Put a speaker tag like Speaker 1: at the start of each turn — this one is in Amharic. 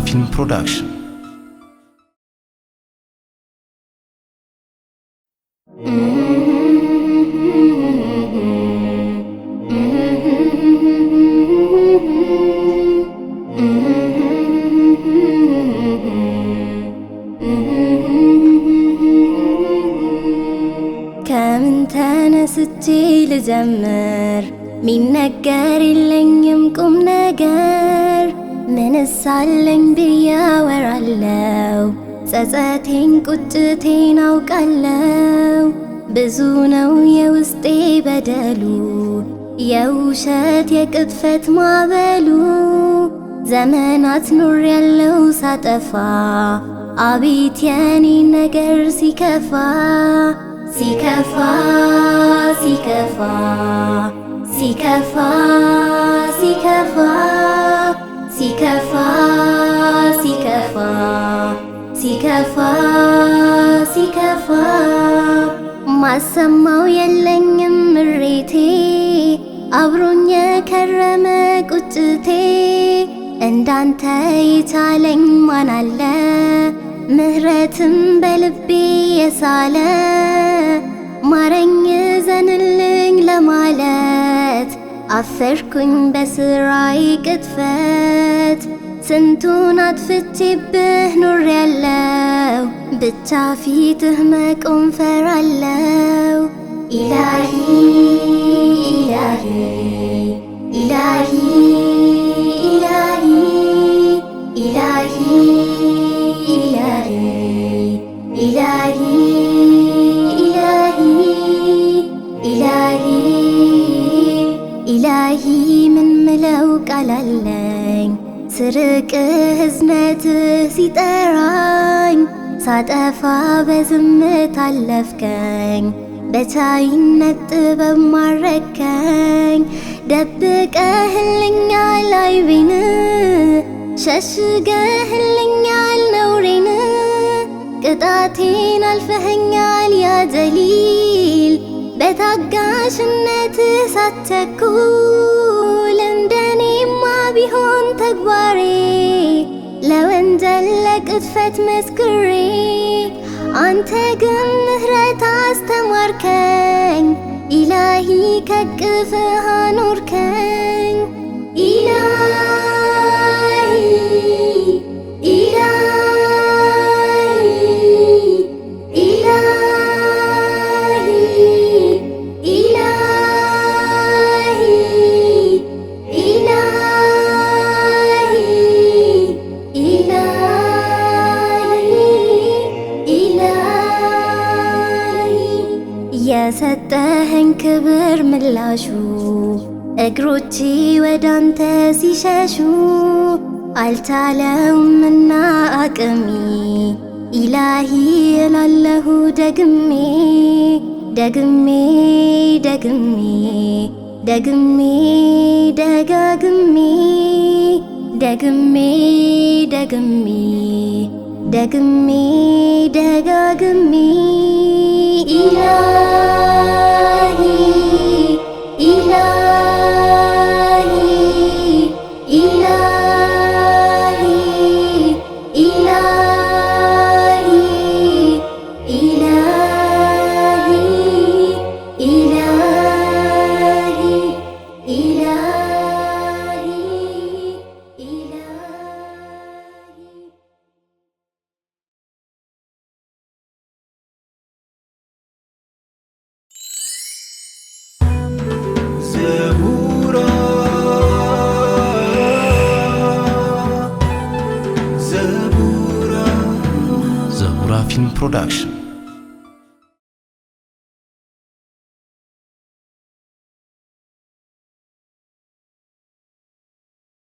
Speaker 1: Film Production.
Speaker 2: ከምን ተነስቼ ልጀምር ሚነገር የለኝም ቁም ነገር ምንስ አለኝ ብዬ አወራለሁ ጸጸቴን ቁጭቴን አውቃለሁ ብዙ ነው የውስጤ በደሉ የውሸት የቅጥፈት ማዕበሉ ዘመናት ኑር ያለው ሳጠፋ አቤት የኔ ነገር ሲከፋ ሲከፋ ሲከፋ ሲከፋ ሲከፋ ሲከፋ ሲከፋ ሲከፋ ሲከፋ ማሰማው የለኝም ምሬቴ አብሮኝ የከረመ ቁጭቴ እንዳንተ የቻለኝ ማን አለ ምህረትም በልቤ የሳለ ማረኝ ዘንልኝ ለማለት አፈርኩኝ በስራዬ ቅጥፈት ስንቱን አጥፍቼብህ ኖሬያለሁ ብቻ ፊትህ መቆም ፈራለሁ ኢላሂ ኢላሂ ኢላሂ ኢላሂ ኢላሂ ኢላሂ ኢላሂ ኢላሂ ኢላሂ ኢላሂ ምን ምለው ቃል አለኝ ስርቅህ እዝነትህ ሲጠራኝ ሳጠፋ በዝምታ አለፍከኝ በቻይነት ጥበብ ማረከኝ ደብቀህልኛል አይቤን ሸሽገህልኛል ነውሬን ቅጣቴን አልፈኸኛል ያ ጀሊል በታጋሽነትህ ሳትቸኩል እንደኔማ ቢሆን ተግባሬ ለወንጀል ለቅጥፈት መስክሬ አንተ ግን ምህረት አስተማርከኝ ኢላሂ ከቅፍህ አኖርከኝ ኢላሂ ኢላሂ ኢላሂ ኢላሂ ኢላሂ ኢላሂ የሰጠኸኝ ክብር ምላሹ እግሮቼ ወዳንተ ሲሸሹ አልቻለውምና አቅሜ ኢላሂ እላለሁ ደግሜ ደግሜ ደግሜ ደግሜ ደጋግሜ ደግሜ ደግሜ ደግሜ ደጋግሜ ኢላሂ ኢላሂ ኢላሂ ኢላሂ ኢላሂ ኢላሂ ኢላሂ
Speaker 1: Zabura Film Production.